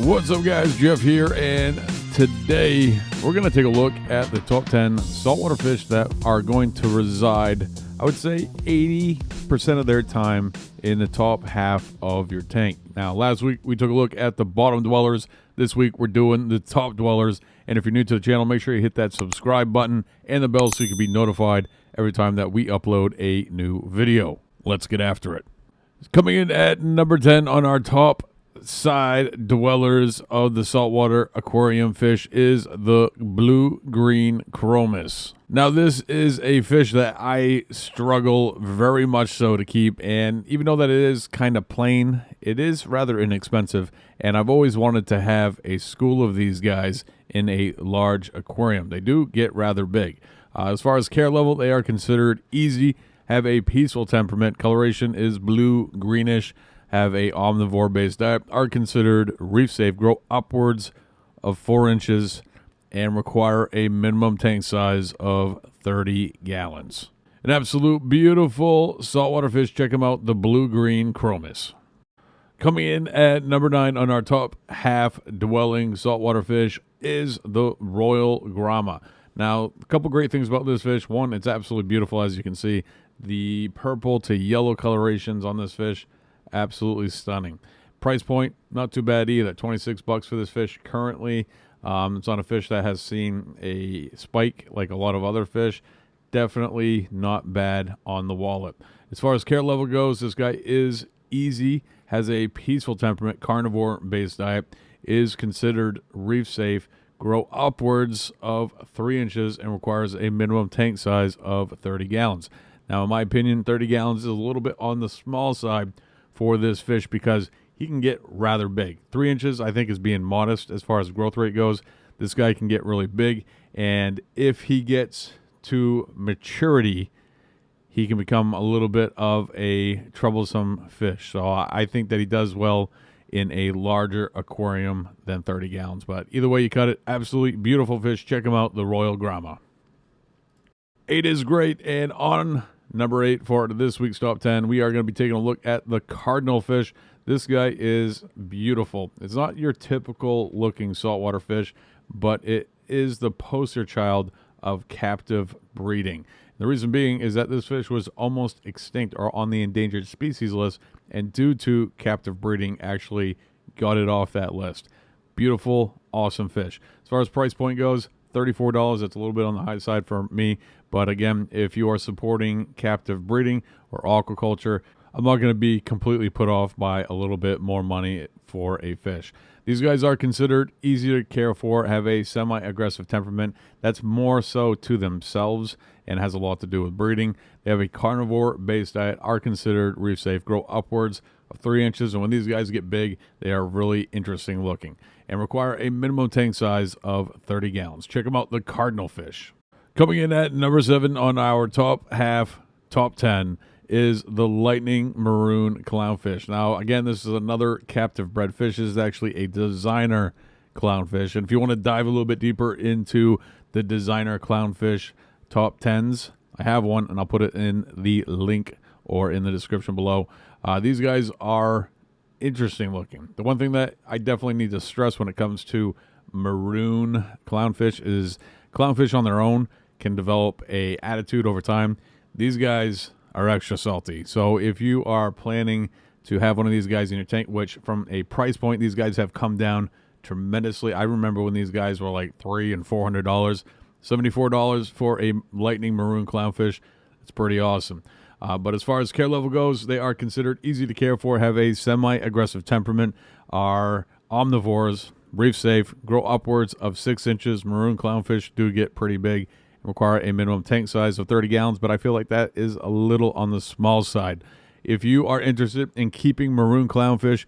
What's up, guys? Jeff here, and today we're going to take a look at the top 10 saltwater fish that are going to reside, I would say 80% of their time in the top half of your tank. Now, last week we took a look at the bottom dwellers. This week we're doing the top dwellers, and if you're new to the channel, make sure you hit that subscribe button and the bell so you can be notified every time that we upload a new video. Let's get after it. Coming in at number 10 on our top side dwellers of the saltwater aquarium fish is the blue-green chromis. Now, this is a fish that I struggle very much so to keep, and even though that it is kind of plain, it is rather inexpensive, and I've always wanted to have a school of these guys in a large aquarium. They do get rather big. As far as care level, they are considered easy, have a peaceful temperament, coloration is blue-greenish, have a omnivore-based diet, are considered reef safe, grow upwards of 4 inches, and require a minimum tank size of 30 gallons. An absolute beautiful saltwater fish. Check them out, the blue-green chromis. Coming in at number 9 on our top half dwelling saltwater fish is the royal grama. Now, a couple great things about this fish. One, it's absolutely beautiful, as you can see. The purple to yellow colorations on this fish, absolutely stunning. Price point, not too bad either. $26 for this fish currently. It's on a fish that has seen a spike like a lot of other fish. Definitely not bad on the wallet. As far as care level goes, this guy is easy, has a peaceful temperament, carnivore-based diet, is considered reef safe, grow upwards of 3 inches, and requires a minimum tank size of 30 gallons. Now, in my opinion, 30 gallons is a little bit on the small side for this fish because he can get rather big. 3 inches, I think, is being modest as far as growth rate goes. This guy can get really big, and if he gets to maturity, he can become a little bit of a troublesome fish. So I think that he does well in a larger aquarium than 30 gallons. But either way you cut it, absolutely beautiful fish. Check him out, the royal grama. 8 is great, and on number 8 for this week's top 10, we are going to be taking a look at the Cardinal fish. This guy is beautiful. It's not your typical looking saltwater fish, but it is the poster child of captive breeding. The reason being is that this fish was almost extinct or on the endangered species list, and due to captive breeding actually got it off that list. Beautiful, awesome fish. As far as price point goes, $34. That's a little bit on the high side for me. But again, if you are supporting captive breeding or aquaculture, I'm not going to be completely put off by a little bit more money for a fish. These guys are considered easy to care for, have a semi-aggressive temperament that's more so to themselves and has a lot to do with breeding. They have a carnivore-based diet, are considered reef safe, grow upwards of 3 inches, and when these guys get big, they are really interesting looking and require a minimum tank size of 30 gallons. Check them out, the Cardinal fish. Coming in at number 7 on our top 10 is the lightning maroon clownfish. Now, again, this is another captive bred fish. This is actually a designer clownfish. And if you want to dive a little bit deeper into the designer clownfish top 10s, I have one, and I'll put it in the link or in the description below. These guys are interesting looking. The one thing that I definitely need to stress when it comes to maroon clownfish is clownfish on their own can develop a attitude over time. These guys are extra salty. So if you are planning to have one of these guys in your tank, which from a price point, these guys have come down tremendously. I remember when these guys were like $300 and $400, $74 for a lightning maroon clownfish. It's pretty awesome. But as far as care level goes, they are considered easy to care for, have a semi-aggressive temperament, are omnivores, reef safe, grow upwards of 6 inches. Maroon clownfish do get pretty big and require a minimum tank size of 30 gallons, but I feel like that is a little on the small side. If you are interested in keeping maroon clownfish,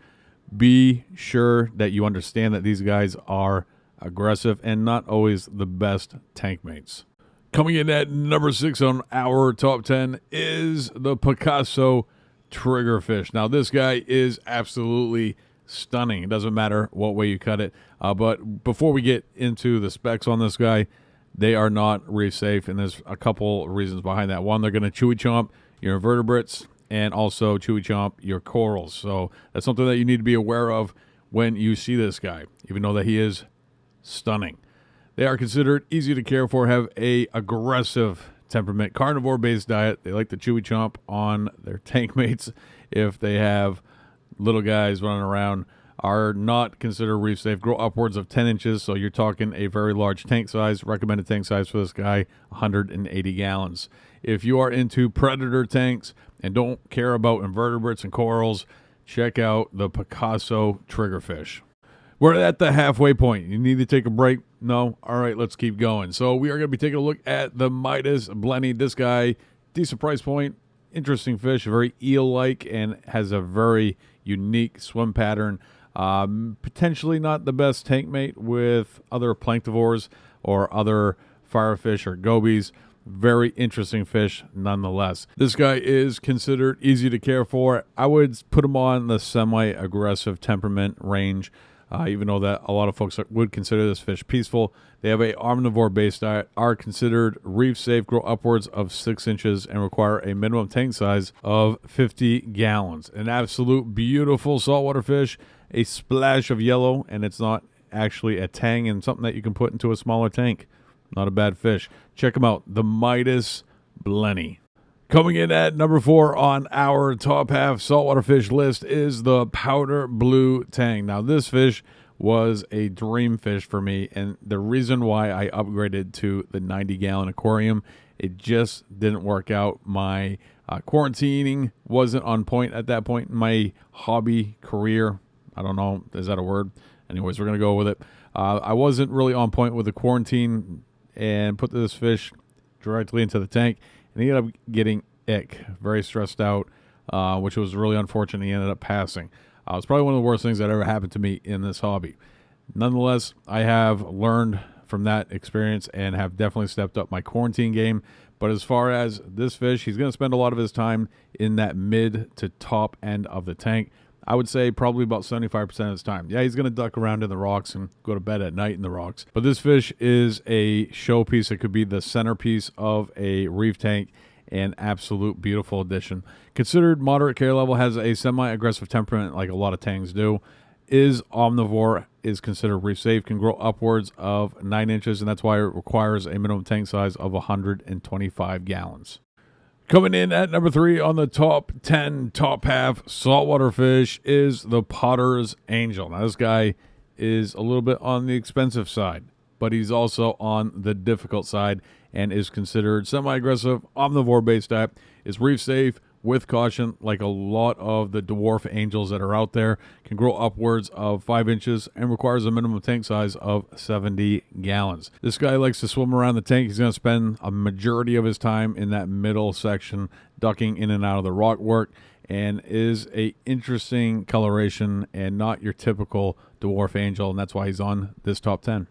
be sure that you understand that these guys are aggressive and not always the best tank mates. Coming in at number 6 on our top 10 is the Picasso triggerfish. Now, this guy is absolutely stunning. It doesn't matter what way you cut it. But before we get into the specs on this guy, they are not reef safe, and there's a couple reasons behind that. One, they're going to chewy chomp your invertebrates and also chewy chomp your corals. So that's something that you need to be aware of when you see this guy, even though that he is stunning. They are considered easy to care for, have a aggressive temperament, carnivore-based diet. They like to chewy chomp on their tank mates if they have little guys running around. Are not considered reef safe. Grow upwards of 10 inches, so you're talking a very large tank size. Recommended tank size for this guy, 180 gallons. If you are into predator tanks and don't care about invertebrates and corals, check out the Picasso triggerfish. We're at the halfway point. You need to take a break? No? All right, let's keep going. So we are going to be taking a look at the Midas blenny. This guy, decent price point, interesting fish, very eel-like, and has a very unique swim pattern. Potentially not the best tank mate with other planktivores or other firefish or gobies. Very interesting fish nonetheless. This guy is considered easy to care for. I would put him on the semi-aggressive temperament range, even though that a lot of folks would consider this fish peaceful. They have a omnivore-based diet, are considered reef safe, grow upwards of 6 inches, and require a minimum tank size of 50 gallons. An absolute beautiful saltwater fish, a splash of yellow, and it's not actually a tang and something that you can put into a smaller tank. Not a bad fish. Check them out, the Midas blenny. Coming in at number 4 on our top half saltwater fish list is the powder blue tang. Now, this fish was a dream fish for me, and the reason why I upgraded to the 90-gallon aquarium, it just didn't work out. My quarantining wasn't on point at that point in my hobby career. I don't know, is that a word? Anyways, we're going to go with it. I wasn't really on point with the quarantine and put this fish directly into the tank, and he ended up getting ick, very stressed out, which was really unfortunate. He ended up passing. It's probably one of the worst things that ever happened to me in this hobby. Nonetheless, I have learned from that experience and have definitely stepped up my quarantine game. But as far as this fish, he's going to spend a lot of his time in that mid to top end of the tank. I would say probably about 75% of his time. Yeah, he's going to duck around in the rocks and go to bed at night in the rocks. But this fish is a showpiece. It could be the centerpiece of a reef tank. An absolute beautiful addition. Considered moderate care level, has a semi-aggressive temperament like a lot of tangs do. Is omnivore, is considered reef safe, can grow upwards of 9 inches, and that's why it requires a minimum tank size of 125 gallons. Coming in at number 3 on the top 10 top half saltwater fish is the Potter's Angel. Now, this guy is a little bit on the expensive side, but he's also on the difficult side and is considered semi-aggressive, omnivore-based diet, is reef safe with caution, like a lot of the dwarf angels that are out there, can grow upwards of 5 inches and requires a minimum tank size of 70 gallons. This guy likes to swim around the tank. He's going to spend a majority of his time in that middle section, ducking in and out of the rock work, and is a interesting coloration and not your typical dwarf angel, and that's why he's on this top 10.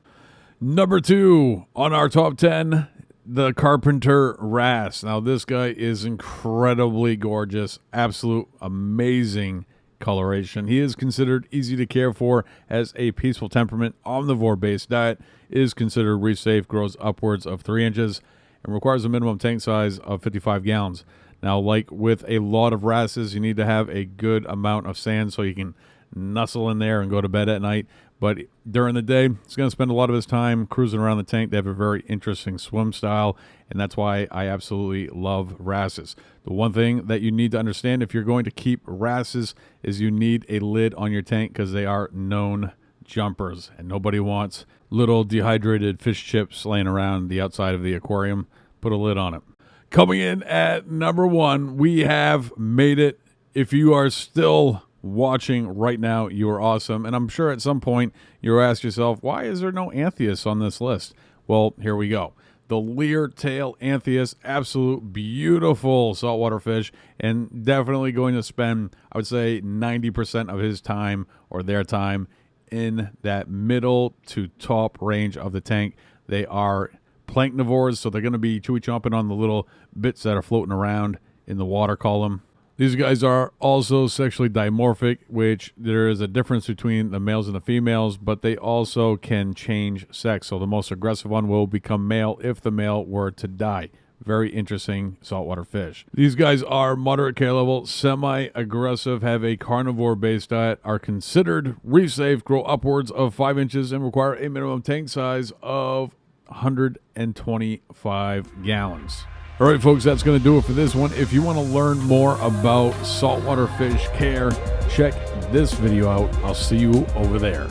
Number 2 on our top 10, the Carpenter Ras. Now, this guy is incredibly gorgeous, absolute amazing coloration. He is considered easy to care for, has a peaceful temperament, omnivore-based diet, is considered reef safe, grows upwards of 3 inches, and requires a minimum tank size of 55 gallons. Now, like with a lot of wrasses, you need to have a good amount of sand so you can nuzzle in there and go to bed at night. But during the day, he's going to spend a lot of his time cruising around the tank. They have a very interesting swim style, and that's why I absolutely love wrasses. The one thing that you need to understand if you're going to keep wrasses is you need a lid on your tank because they are known jumpers, and nobody wants little dehydrated fish chips laying around the outside of the aquarium. Put a lid on it. Coming in at number 1, we have made it. If you are still watching right now, you are awesome, and I'm sure at some point you'll ask yourself, why is there no Anthias on this list? Well, here we go. The Leyetale Anthias, absolute beautiful saltwater fish, and definitely going to spend, I would say, 90% of his time or their time in that middle to top range of the tank. They are planktivores, so they're going to be chewy chomping on the little bits that are floating around in the water column. These guys are also sexually dimorphic, which there is a difference between the males and the females, but they also can change sex. So the most aggressive one will become male if the male were to die. very interesting saltwater fish. These guys are moderate K level, semi-aggressive, have a carnivore-based diet, are considered reef safe, grow upwards of 5 inches, and require a minimum tank size of 125 gallons. All right, folks, that's going to do it for this one. If you want to learn more about saltwater fish care, check this video out. I'll see you over there.